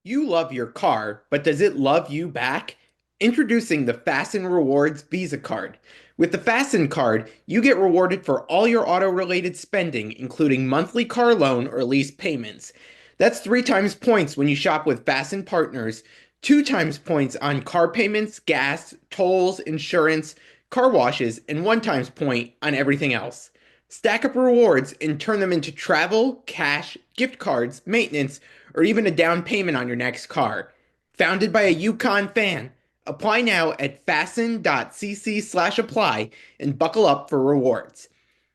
You love your car, but does it love you back? Introducing the Fasten Rewards Visa Card. With the Fasten card, you get rewarded for all your auto-related spending, including monthly car loan or lease payments. That's 3 times points when you shop with Fasten partners, 2 times points on car payments, gas, tolls, insurance, car washes, and 1 times point on everything else. Stack up rewards and turn them into travel, cash, gift cards, maintenance, or even a down payment on your next car. Founded by a UConn fan. Apply now at fasten.cc/apply and buckle up for rewards.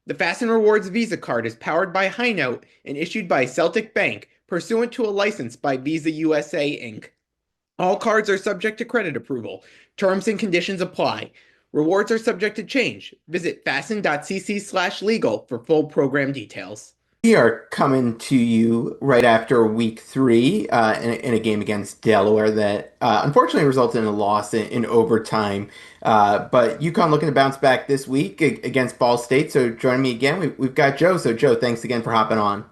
The Fasten Rewards Visa card is powered by High Note and issued by Celtic Bank, pursuant to a license by Visa USA Inc. All cards are subject to credit approval. Terms and conditions apply. Rewards are subject to change. Visit fasten.cc/legal for full program details. We are coming to you right after week three in a game against Delaware that unfortunately resulted in a loss in overtime. But UConn looking to bounce back this week against Ball State. So joining me again, we've got Joe. So, Joe, thanks again for hopping on.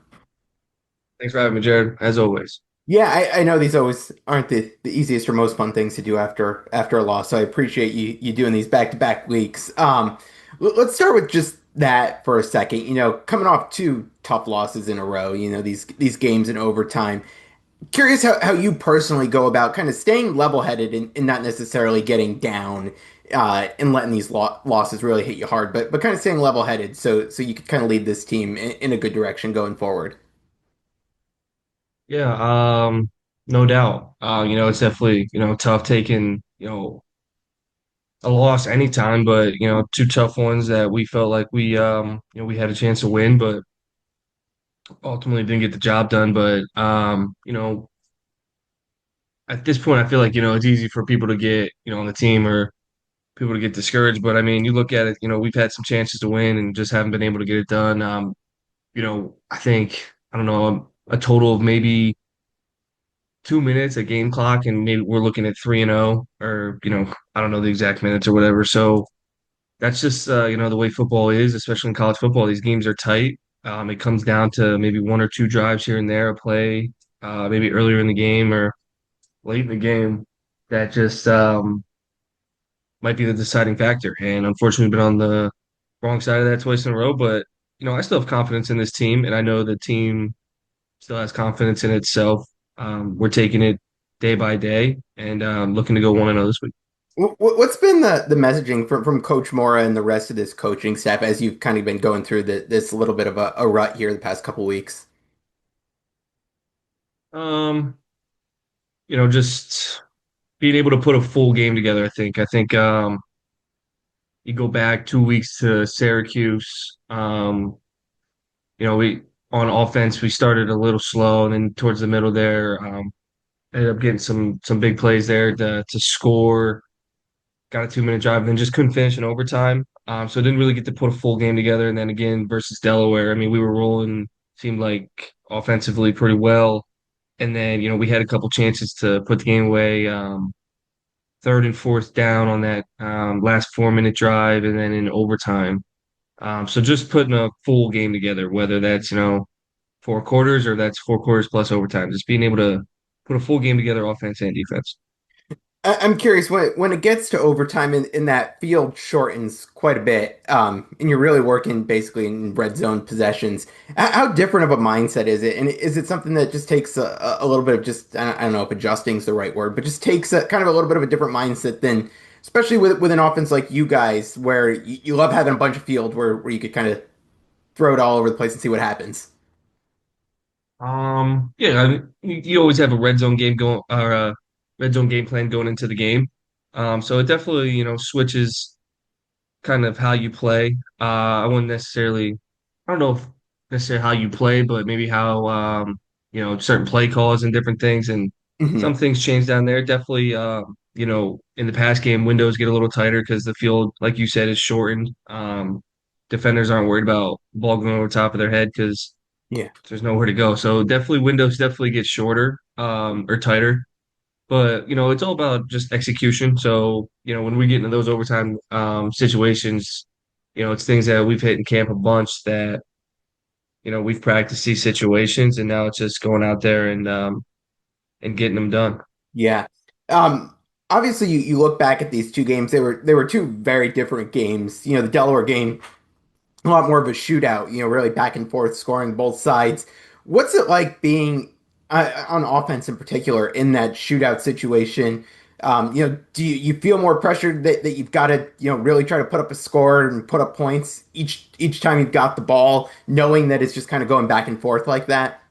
Thanks for having me, Jared, as always. Yeah, I know these always aren't the easiest or most fun things to do after a loss, so I appreciate you doing these back-to-back weeks. Let's start with just that for a second. Coming off two tough losses in a row, these games in overtime. Curious how you personally go about kind of staying level-headed and not necessarily getting down and letting these losses really hit you hard, but kind of staying level-headed so you could kind of lead this team in a good direction going forward. Yeah, no doubt. It's definitely, tough taking, a loss anytime, but, two tough ones that we felt like we had a chance to win, but ultimately didn't get the job done. But, at this point, I feel like, it's easy for people to get, on the team or people to get discouraged. But I mean, you look at it, we've had some chances to win and just haven't been able to get it done. I think, I don't know, a total of maybe 2 minutes a game clock, and maybe we're looking at 3-0, or I don't know the exact minutes or whatever. So that's just the way football is, especially in college football. These games are tight. It comes down to maybe one or two drives here and there, a play, maybe earlier in the game or late in the game that just might be the deciding factor. And unfortunately, we've been on the wrong side of that twice in a row. But I still have confidence in this team, and I know the team still has confidence in itself. We're taking it day by day and looking to go 1-0 this week. What's been the messaging from Coach Mora and the rest of this coaching staff as you've kind of been going through this little bit of a rut here the past couple weeks? Um, just being able to put a full game together, I think. You go back 2 weeks to Syracuse. We on offense we started a little slow, and then towards the middle there, ended up getting some big plays there to score. Got a 2-minute drive, and then just couldn't finish in overtime. So didn't really get to put a full game together. And then again versus Delaware, I mean, we were rolling, seemed like offensively pretty well. And then, we had a couple chances to put the game away, third and fourth down on that last 4-minute drive, and then in overtime. So just putting a full game together, whether that's, 4 quarters or that's 4 quarters plus overtime, just being able to put a full game together, offense and defense. I'm curious when it gets to overtime and that field shortens quite a bit, and you're really working basically in red zone possessions. How different of a mindset is it? And is it something that just takes a little bit of just I don't know if adjusting is the right word, but just takes a kind of a little bit of a different mindset than especially with an offense like you guys where you love having a bunch of field where you could kind of throw it all over the place and see what happens. Yeah, I mean, you always have a red zone game going or a red zone game plan going into the game. So it definitely, switches kind of how you play. I wouldn't necessarily, I don't know if necessarily how you play, but maybe how certain play calls and different things, and Hmm. some things change down there. Definitely, in the pass game, windows get a little tighter because the field, like you said, is shortened. Defenders aren't worried about ball going over top of their head because Yeah. there's nowhere to go. So definitely windows definitely get shorter, or tighter. But it's all about just execution. So when we get into those overtime situations, it's things that we've hit in camp a bunch that we've practiced these situations, and now it's just going out there and and getting them done. Yeah. Um, Obviously you look back at these two games, they were two very different games. The Delaware game, a lot more of a shootout, really back and forth scoring both sides. What's it like being on offense in particular in that shootout situation? Do you feel more pressure that you've got to, really try to put up a score and put up points each time you've got the ball, knowing that it's just kind of going back and forth like that?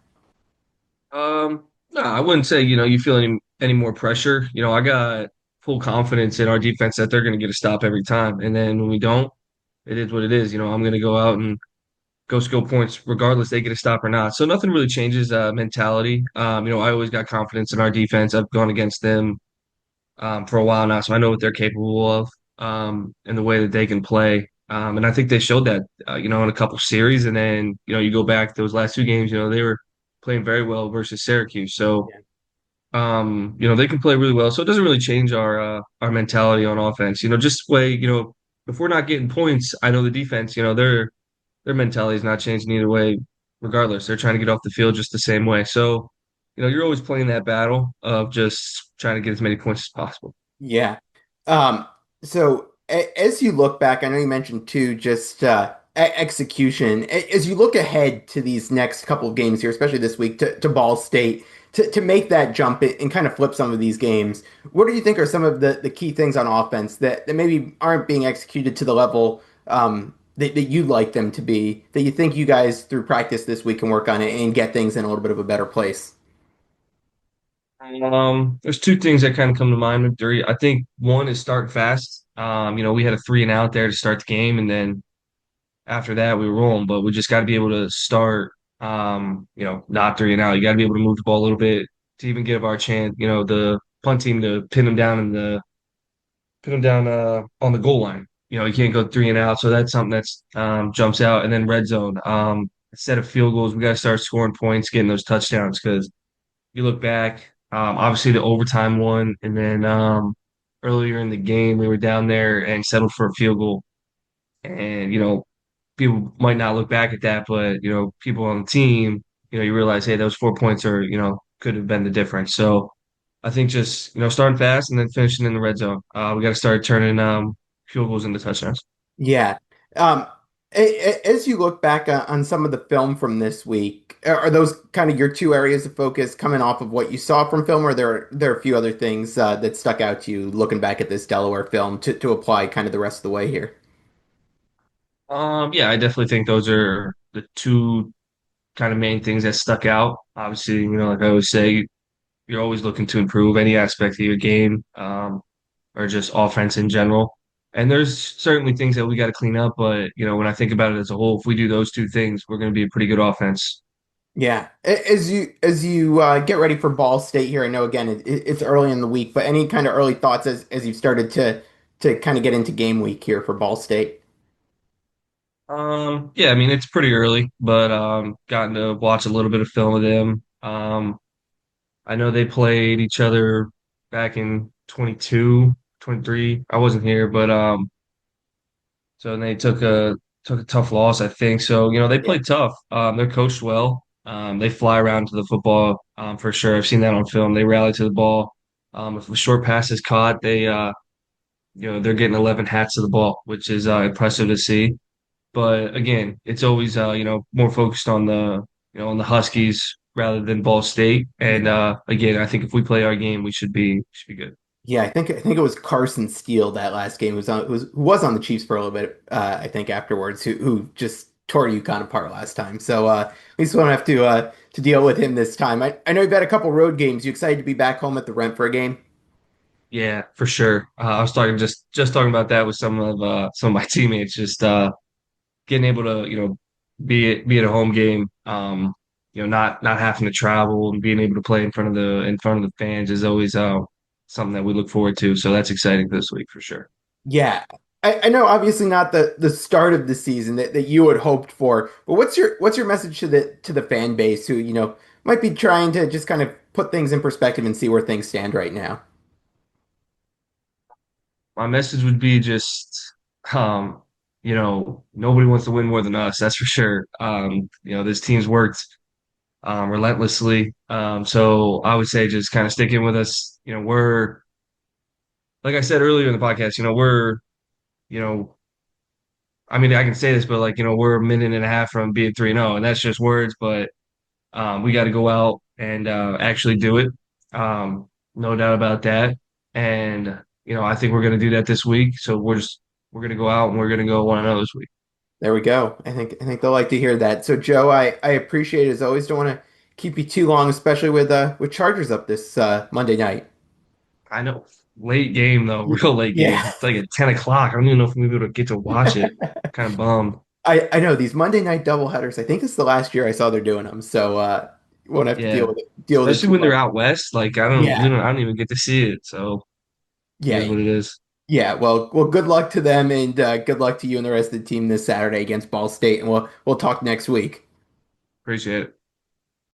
No, I wouldn't say, you feel any more pressure. I got full confidence in our defense that they're going to get a stop every time. And then when we don't, it is what it is. I'm going to go out and go score points regardless they get a stop or not. So nothing really changes mentality. I always got confidence in our defense. I've gone against them for a while now, so I know what they're capable of and the way that they can play. And I think they showed that, in a couple series. And then, you go back those last two games, they were playing very well versus Syracuse. So, they can play really well. So it doesn't really change our mentality on offense. Just way, if we're not getting points, I know the defense, their mentality is not changing either way, regardless. They're trying to get off the field just the same way. So, you're always playing that battle of just trying to get as many points as possible. Yeah. Um, as you look back, I know you mentioned too, just execution. As you look ahead to these next couple of games here, especially this week to Ball State, to make that jump and kind of flip some of these games, what do you think are some of the key things on offense that maybe aren't being executed to the level that you'd like them to be, that you think you guys through practice this week can work on it and get things in a little bit of a better place? There's two things that kind of come to mind with three. I think one is start fast. We had a three and out there to start the game, and then after that we were rolling. But we just got to be able to start, not three and out. You got to be able to move the ball a little bit to even give our chance, the punt team to pin them down on the goal line. You can't go three and out, so that's something that's jumps out. And then red zone. Instead of field goals, we got to start scoring points, getting those touchdowns because you look back, obviously the overtime one, and then earlier in the game we were down there and settled for a field goal. And people might not look back at that, but people on the team, you realize, hey, those 4 points are, could have been the difference. So I think just starting fast and then finishing in the red zone. We got to start turning field goals into touchdowns. Yeah. Um, as you look back on some of the film from this week, are those kind of your two areas of focus coming off of what you saw from film, or there are a few other things that stuck out to you looking back at this Delaware film to apply kind of the rest of the way here? Yeah, I definitely think those are the two kind of main things that stuck out. Obviously, like I always say, you're always looking to improve any aspect of your game, or just offense in general. And there's certainly things that we got to clean up, but when I think about it as a whole, if we do those two things, we're going to be a pretty good offense. Yeah. As you get ready for Ball State here, I know again it's early in the week, but any kind of early thoughts as you've started to kind of get into game week here for Ball State? Yeah, I mean it's pretty early, but gotten to watch a little bit of film of them. I know they played each other back in 22, 23. I wasn't here, but so they took a tough loss, I think. So, they Yeah. played tough. They're coached well. They fly around to the football, for sure. I've seen that on film. They rally to the ball. If a short pass is caught, they're getting 11 hats to the ball, which is impressive to see. But again, it's always more focused on the Huskies rather than Ball State. And again, I think if we play our game, we should be good. Yeah, I think it was Carson Steele that last game was on the Chiefs for a little bit. I think afterwards, who just tore UConn apart last time. So at least we won't have to deal with him this time. I know you've had a couple road games. You excited to be back home at the Rent for a game? Yeah, for sure. I was just talking about that with some of my teammates. Just getting able to be at a home game. Not having to travel and being able to play in front of the fans is always something that we look forward to. So that's exciting this week for sure. Yeah. I know obviously not the start of the season that you had hoped for, but what's your message to the fan base who, might be trying to just kind of put things in perspective and see where things stand right now? My message would be just, nobody wants to win more than us. That's for sure. This team's worked relentlessly. So I would say just kind of sticking with us. We're like I said earlier in the podcast. You know, I mean, I can say this, but like we're a minute and a half from being 3-0, and that's just words. But we got to go out and actually do it. No doubt about that. And I think we're going to do that this week. So we're going to go out and we're going to go 1-0 this week. There we go. I think they'll like to hear that. So Joe, I appreciate it as always. Don't want to keep you too long, especially with Chargers up this Monday night. I know, late game though, real late game. Yeah. It's like at 10 o'clock. I don't even know if we'll be able to get to watch it. Kind of bummed. I know these Monday night doubleheaders. I think it's the last year I saw they're doing them, so won't have to Yeah, deal with it especially too when they're much. out west. Like Yeah, I don't even get to see it. So it is yeah, what it is. yeah. Well, good luck to them, and good luck to you and the rest of the team this Saturday against Ball State, and we'll talk next week. Appreciate it.